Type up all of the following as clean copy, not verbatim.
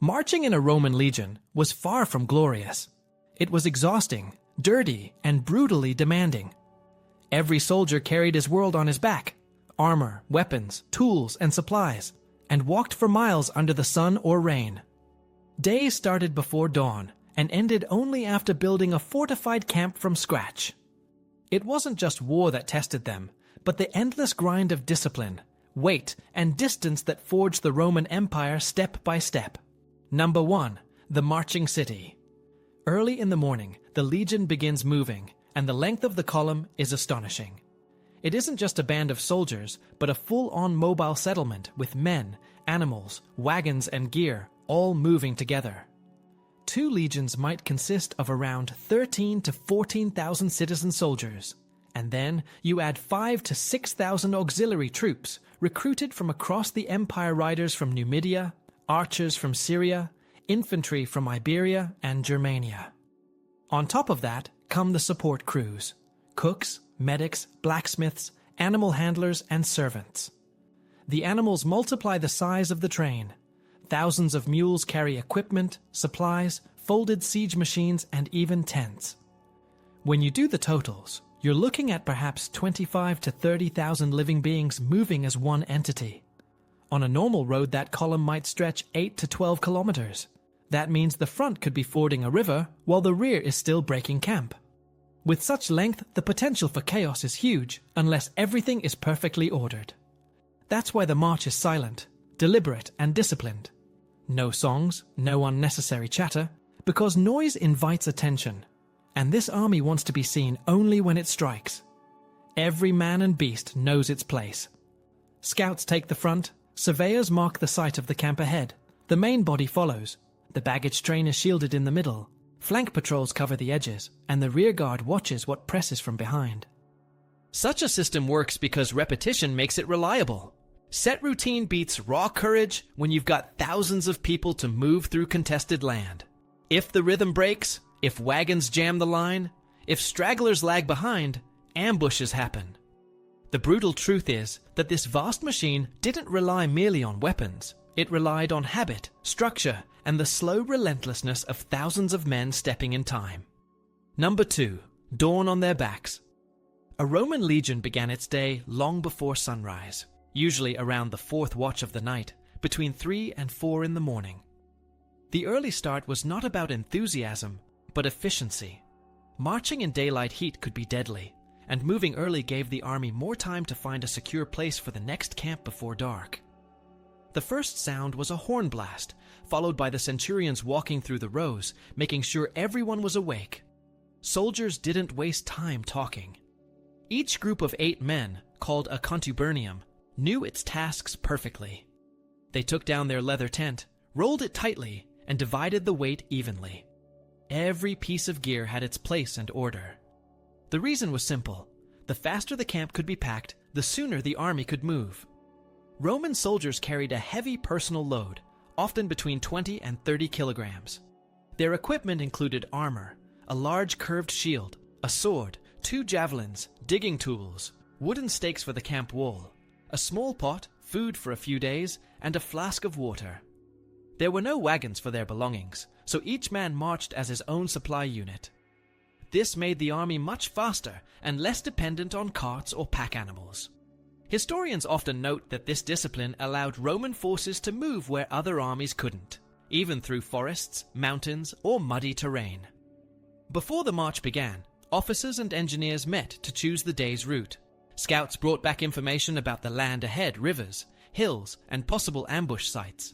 Marching in a Roman legion was far from glorious. It was exhausting, dirty, and brutally demanding. Every soldier carried his world on his back: armor, weapons, tools, and supplies, and walked for miles under the sun or rain. Days started before dawn and ended only after building a fortified camp from scratch. It wasn't just war that tested them, but the endless grind of discipline, weight, and distance that forged the Roman Empire step by step. Number 1. The marching city. Early in the morning, the legion begins moving, and the length of the column is astonishing. It isn't just a band of soldiers, but a full-on mobile settlement with men, animals, wagons, and gear all moving together. 2 legions might consist of around 13 to 14,000 citizen soldiers, and then you add 5 to 6,000 auxiliary troops recruited from across the empire: riders from Numidia, archers from Syria, infantry from Iberia and Germania. On top of that come the support crews: cooks, medics, blacksmiths, animal handlers, and servants. The animals multiply the size of the train. Thousands of mules carry equipment, supplies, folded siege machines, and even tents. When you do the totals, you're looking at perhaps 25 to 30,000 living beings moving as one entity. On a normal road, that column might stretch 8 to 12 kilometers. That means the front could be fording a river while the rear is still breaking camp. With such length, the potential for chaos is huge unless everything is perfectly ordered. That's why the march is silent, deliberate, and disciplined. No songs, no unnecessary chatter, because noise invites attention, and this army wants to be seen only when it strikes. Every man and beast knows its place. Scouts take the front, surveyors mark the site of the camp ahead, the main body follows, the baggage train is shielded in the middle, flank patrols cover the edges, and the rear guard watches what presses from behind. Such a system works because repetition makes it reliable. Set routine beats raw courage when you've got thousands of people to move through contested land. If the rhythm breaks, if wagons jam the line, if stragglers lag behind, ambushes happen. The brutal truth is that this vast machine didn't rely merely on weapons. It relied on habit, structure, and the slow relentlessness of thousands of men stepping in time. Number 2. Dawn on their backs. A Roman legion began its day long before sunrise, usually around the 4th watch of the night, between 3 and 4 in the morning. The early start was not about enthusiasm, but efficiency. Marching in daylight heat could be deadly, and moving early gave the army more time to find a secure place for the next camp before dark. The first sound was a horn blast, followed by the centurions walking through the rows, making sure everyone was awake. Soldiers didn't waste time talking. Each group of 8 men, called a contubernium, knew its tasks perfectly. They took down their leather tent, rolled it tightly, and divided the weight evenly. Every piece of gear had its place and order. The reason was simple. The faster the camp could be packed, the sooner the army could move. Roman soldiers carried a heavy personal load, often between 20 and 30 kilograms. Their equipment included armor, a large curved shield, a sword, 2 javelins, digging tools, wooden stakes for the camp wall, a small pot, food for a few days, and a flask of water. There were no wagons for their belongings, so each man marched as his own supply unit. This made the army much faster and less dependent on carts or pack animals. Historians often note that this discipline allowed Roman forces to move where other armies couldn't, even through forests, mountains, or muddy terrain. Before the march began, officers and engineers met to choose the day's route. Scouts brought back information about the land ahead, rivers, hills, and possible ambush sites.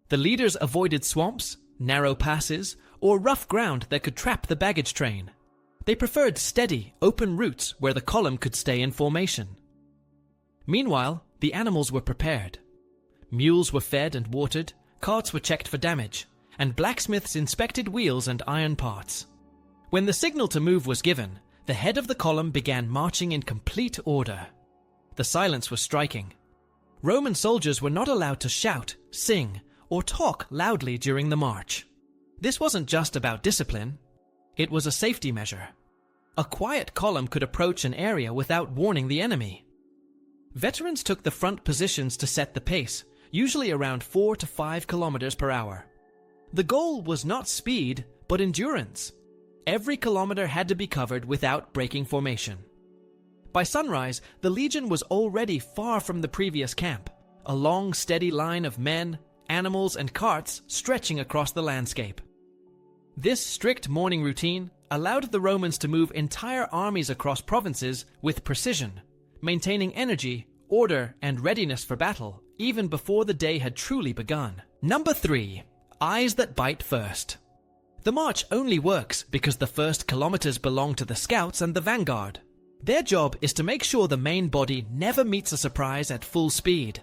The leaders avoided swamps, narrow passes, or rough ground that could trap the baggage train. They preferred steady, open routes where the column could stay in formation. Meanwhile, the animals were prepared. Mules were fed and watered, carts were checked for damage, and blacksmiths inspected wheels and iron parts. When the signal to move was given, the head of the column began marching in complete order. The silence was striking. Roman soldiers were not allowed to shout, sing, or talk loudly during the march. This wasn't just about discipline. It was a safety measure. A quiet column could approach an area without warning the enemy. Veterans took the front positions to set the pace, usually around 4 to 5 kilometers per hour. The goal was not speed, but endurance. Every kilometer had to be covered without breaking formation. By sunrise, the legion was already far from the previous camp, a long, steady line of men, animals, and carts stretching across the landscape. This strict morning routine allowed the Romans to move entire armies across provinces with precision, maintaining energy, order, and readiness for battle even before the day had truly begun. Number 3. Eyes that bite first. The march only works because the first kilometers belong to the scouts and the vanguard. Their job is to make sure the main body never meets a surprise at full speed.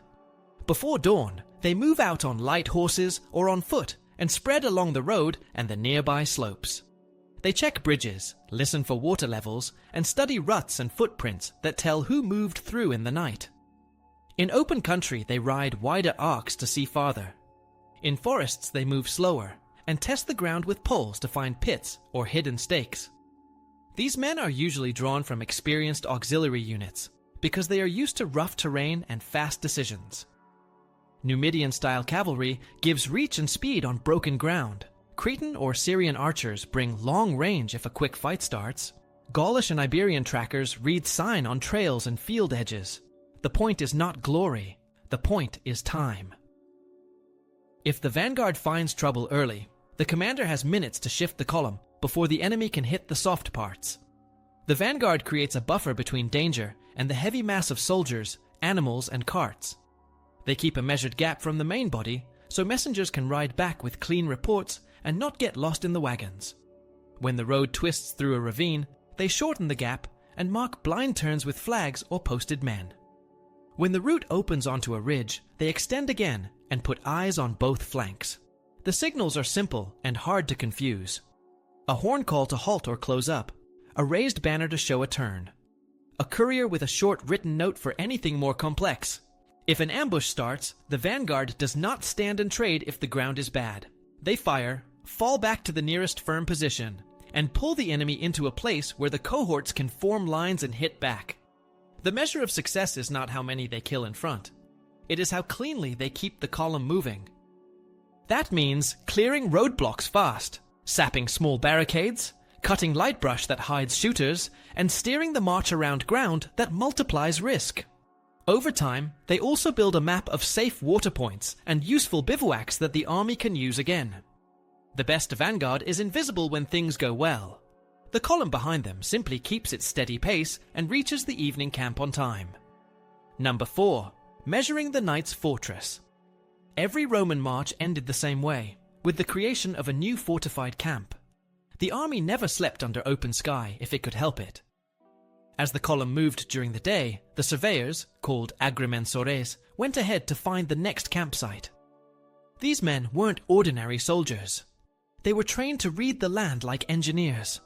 Before dawn, they move out on light horses or on foot and spread along the road and the nearby slopes. They check bridges, listen for water levels, and study ruts and footprints that tell who moved through in the night. In open country, they ride wider arcs to see farther. In forests, they move slower and test the ground with poles to find pits or hidden stakes. These men are usually drawn from experienced auxiliary units because they are used to rough terrain and fast decisions. Numidian-style cavalry gives reach and speed on broken ground. Cretan or Syrian archers bring long range if a quick fight starts. Gaulish and Iberian trackers read sign on trails and field edges. The point is not glory, the point is time. If the vanguard finds trouble early, the commander has minutes to shift the column before the enemy can hit the soft parts. The vanguard creates a buffer between danger and the heavy mass of soldiers, animals, and carts. They keep a measured gap from the main body, so messengers can ride back with clean reports and not get lost in the wagons. When the road twists through a ravine, they shorten the gap and mark blind turns with flags or posted men. When the route opens onto a ridge, they extend again and put eyes on both flanks. The signals are simple and hard to confuse. A horn call to halt or close up, a raised banner to show a turn, a courier with a short written note for anything more complex. If an ambush starts, the vanguard does not stand and trade if the ground is bad. They fire, fall back to the nearest firm position, and pull the enemy into a place where the cohorts can form lines and hit back. The measure of success is not how many they kill in front. It is how cleanly they keep the column moving. That means clearing roadblocks fast, sapping small barricades, cutting light brush that hides shooters, and steering the march around ground that multiplies risk. Over time, they also build a map of safe water points and useful bivouacs that the army can use again. The best vanguard is invisible when things go well. The column behind them simply keeps its steady pace and reaches the evening camp on time. Number 4. Measuring the night's fortress. Every Roman march ended the same way, with the creation of a new fortified camp. The army never slept under open sky if it could help it. As the column moved during the day, the surveyors, called agrimensores, went ahead to find the next campsite. These men weren't ordinary soldiers. They were trained to read the land like engineers.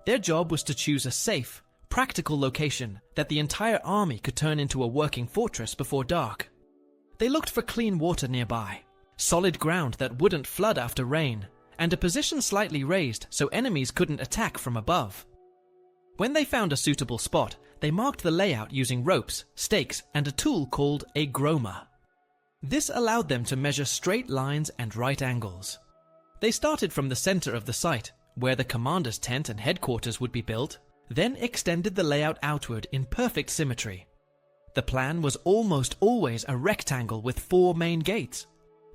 Their job was to choose a safe, practical location that the entire army could turn into a working fortress before dark. They looked for clean water nearby, solid ground that wouldn't flood after rain, and a position slightly raised so enemies couldn't attack from above. When they found a suitable spot, they marked the layout using ropes, stakes, and a tool called a groma. This allowed them to measure straight lines and right angles. They started from the center of the site, where the commander's tent and headquarters would be built, then extended the layout outward in perfect symmetry. The plan was almost always a rectangle with 4 main gates.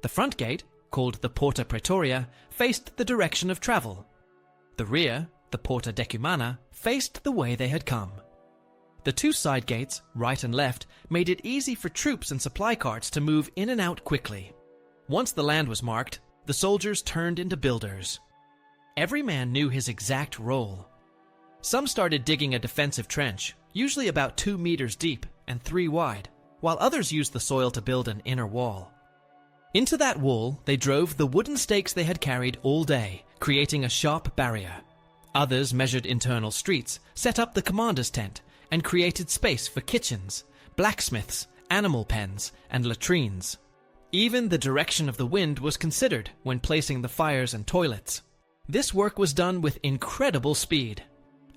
The front gate, called the Porta Praetoria, faced the direction of travel. The rear, the Porta Decumana, faced the way they had come. The 2 side gates, right and left, made it easy for troops and supply carts to move in and out quickly. Once the land was marked, the soldiers turned into builders. Every man knew his exact role. Some started digging a defensive trench, usually about 2 meters deep and 3 wide, while others used the soil to build an inner wall. Into that wall, they drove the wooden stakes they had carried all day, creating a sharp barrier. Others measured internal streets, set up the commander's tent, and created space for kitchens, blacksmiths, animal pens, and latrines. Even the direction of the wind was considered when placing the fires and toilets. This work was done with incredible speed.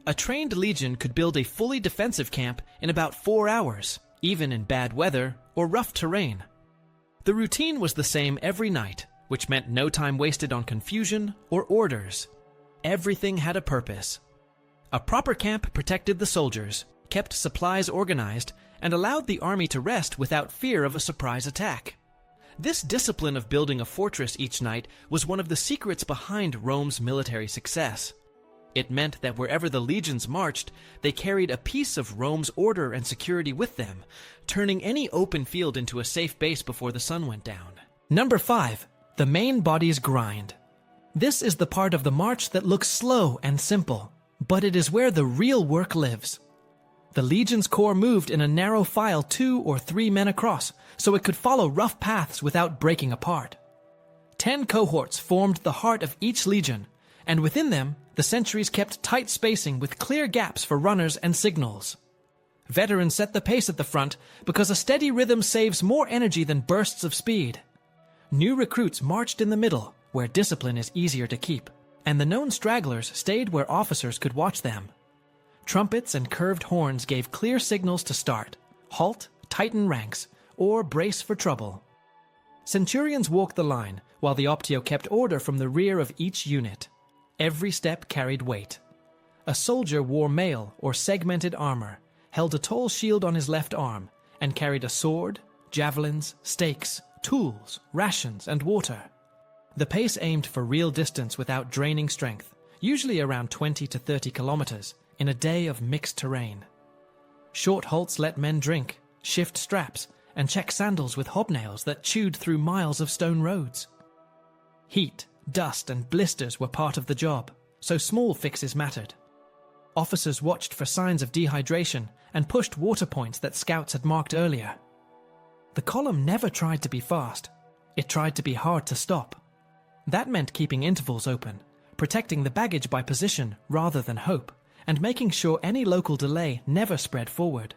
A trained legion could build a fully defensive camp in about 4 hours, even in bad weather or rough terrain. The routine was the same every night, which meant no time wasted on confusion or orders. Everything had a purpose. A proper camp protected the soldiers, kept supplies organized, and allowed the army to rest without fear of a surprise attack. This discipline of building a fortress each night was one of the secrets behind Rome's military success. It meant that wherever the legions marched, they carried a piece of Rome's order and security with them, turning any open field into a safe base before the sun went down. Number 5. The main body's grind. This is the part of the march that looks slow and simple, but it is where the real work lives. The legion's corps moved in a narrow file 2 or 3 men across, so it could follow rough paths without breaking apart. 10 cohorts formed the heart of each legion, and within them, the sentries kept tight spacing with clear gaps for runners and signals. Veterans set the pace at the front because a steady rhythm saves more energy than bursts of speed. New recruits marched in the middle, where discipline is easier to keep, and the known stragglers stayed where officers could watch them. Trumpets and curved horns gave clear signals to start, halt, tighten ranks, or brace for trouble. Centurions walked the line, while the optio kept order from the rear of each unit. Every step carried weight. A soldier wore mail or segmented armor, held a tall shield on his left arm, and carried a sword, javelins, stakes, tools, rations, and water. The pace aimed for real distance without draining strength, usually around 20 to 30 kilometers, in a day of mixed terrain. Short halts let men drink, shift straps, and check sandals with hobnails that chewed through miles of stone roads. Heat, dust, and blisters were part of the job, so small fixes mattered. Officers watched for signs of dehydration and pushed water points that scouts had marked earlier. The column never tried to be fast. It tried to be hard to stop. That meant keeping intervals open, protecting the baggage by position rather than hope, and making sure any local delay never spread forward.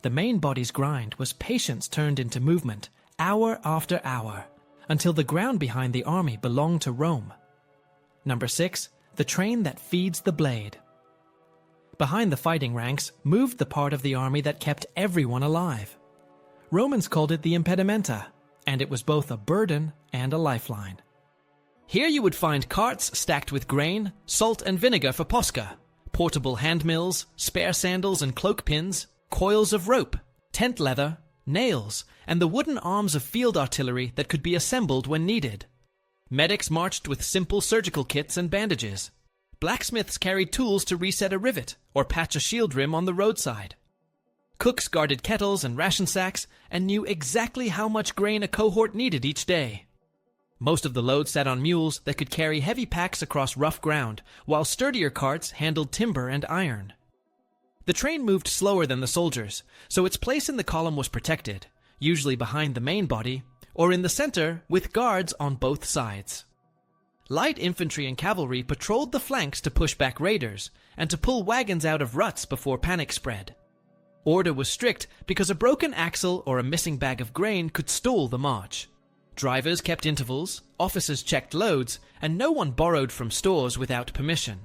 The main body's grind was patience turned into movement, hour after hour, until the ground behind the army belonged to Rome. Number 6. The train that feeds the blade. Behind the fighting ranks moved the part of the army that kept everyone alive. Romans called it the impedimenta, and it was both a burden and a lifeline. Here you would find carts stacked with grain, salt and vinegar for posca, portable hand mills, spare sandals and cloak pins, coils of rope, tent leather, nails, and the wooden arms of field artillery that could be assembled when needed. Medics marched with simple surgical kits and bandages. Blacksmiths carried tools to reset a rivet or patch a shield rim on the roadside. Cooks guarded kettles and ration sacks and knew exactly how much grain a cohort needed each day. Most of the load sat on mules that could carry heavy packs across rough ground, while sturdier carts handled timber and iron. The train moved slower than the soldiers, so its place in the column was protected, usually behind the main body, or in the center with guards on both sides. Light infantry and cavalry patrolled the flanks to push back raiders, and to pull wagons out of ruts before panic spread. Order was strict because a broken axle or a missing bag of grain could stall the march. Drivers kept intervals, officers checked loads, and no one borrowed from stores without permission.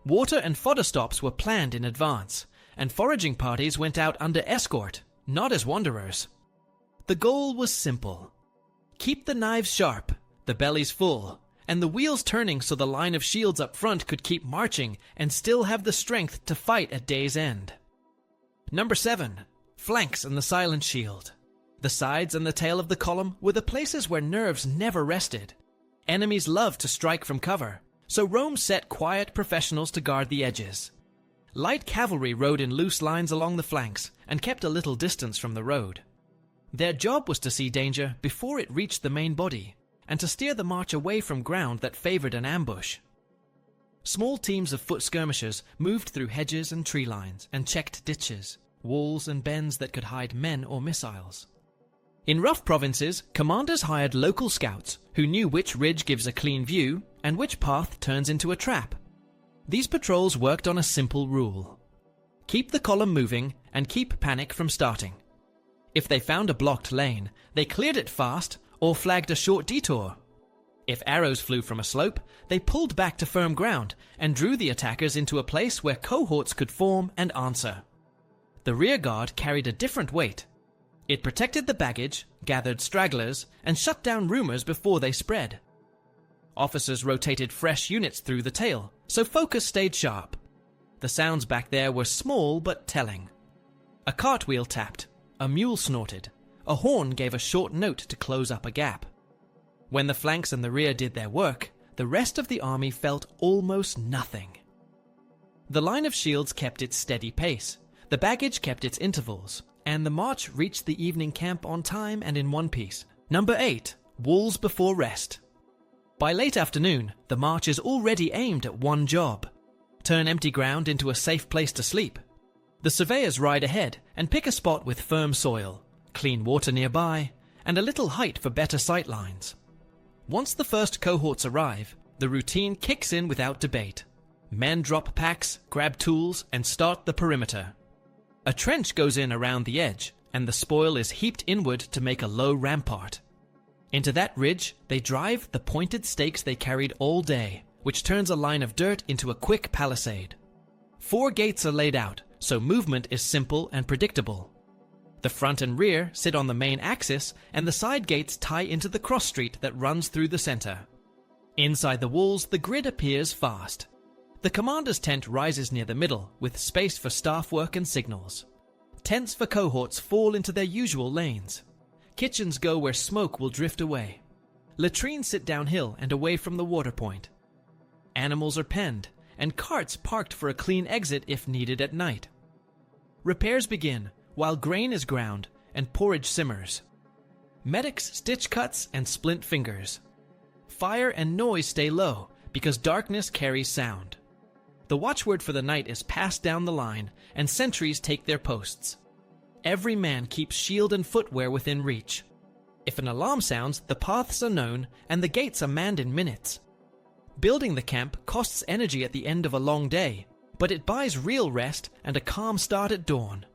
Water and fodder stops were planned in advance, and foraging parties went out under escort, not as wanderers. The goal was simple. Keep the knives sharp, the bellies full, and the wheels turning so the line of shields up front could keep marching and still have the strength to fight at day's end. Number 7. Flanks and the silent shield. The sides and the tail of the column were the places where nerves never rested. Enemies loved to strike from cover, so Rome set quiet professionals to guard the edges. Light cavalry rode in loose lines along the flanks and kept a little distance from the road. Their job was to see danger before it reached the main body, and to steer the march away from ground that favored an ambush. Small teams of foot skirmishers moved through hedges and tree lines and checked ditches, walls and bends that could hide men or missiles. In rough provinces, commanders hired local scouts who knew which ridge gives a clean view and which path turns into a trap. These patrols worked on a simple rule. Keep the column moving and keep panic from starting. If they found a blocked lane, they cleared it fast or flagged a short detour. If arrows flew from a slope, they pulled back to firm ground and drew the attackers into a place where cohorts could form and answer. The rear guard carried a different weight. It protected the baggage, gathered stragglers, and shut down rumors before they spread. Officers rotated fresh units through the tail, so focus stayed sharp. The sounds back there were small but telling. A cartwheel tapped, a mule snorted, a horn gave a short note to close up a gap. When the flanks and the rear did their work, the rest of the army felt almost nothing. The line of shields kept its steady pace, the baggage kept its intervals, and the march reached the evening camp on time and in one piece. Number 8. Walls before rest. By late afternoon, the march is already aimed at one job: turn empty ground into a safe place to sleep. The surveyors ride ahead and pick a spot with firm soil, clean water nearby, and a little height for better sight lines. Once the first cohorts arrive, the routine kicks in without debate. Men drop packs, grab tools, and start the perimeter. A trench goes in around the edge, and the spoil is heaped inward to make a low rampart. Into that ridge, they drive the pointed stakes they carried all day, which turns a line of dirt into a quick palisade. 4 gates are laid out, so movement is simple and predictable. The front and rear sit on the main axis, and the side gates tie into the cross street that runs through the center. Inside the walls, the grid appears fast. The commander's tent rises near the middle, with space for staff work and signals. Tents for cohorts fall into their usual lanes. Kitchens go where smoke will drift away. Latrines sit downhill and away from the water point. Animals are penned, and carts parked for a clean exit if needed at night. Repairs begin, while grain is ground and porridge simmers. Medics stitch cuts and splint fingers. Fire and noise stay low, because darkness carries sound. The watchword for the night is passed down the line, and sentries take their posts. Every man keeps shield and footwear within reach. If an alarm sounds, the paths are known, and the gates are manned in minutes. Building the camp costs energy at the end of a long day, but it buys real rest and a calm start at dawn.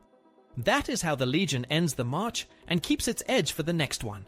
That is how the Legion ends the march and keeps its edge for the next one.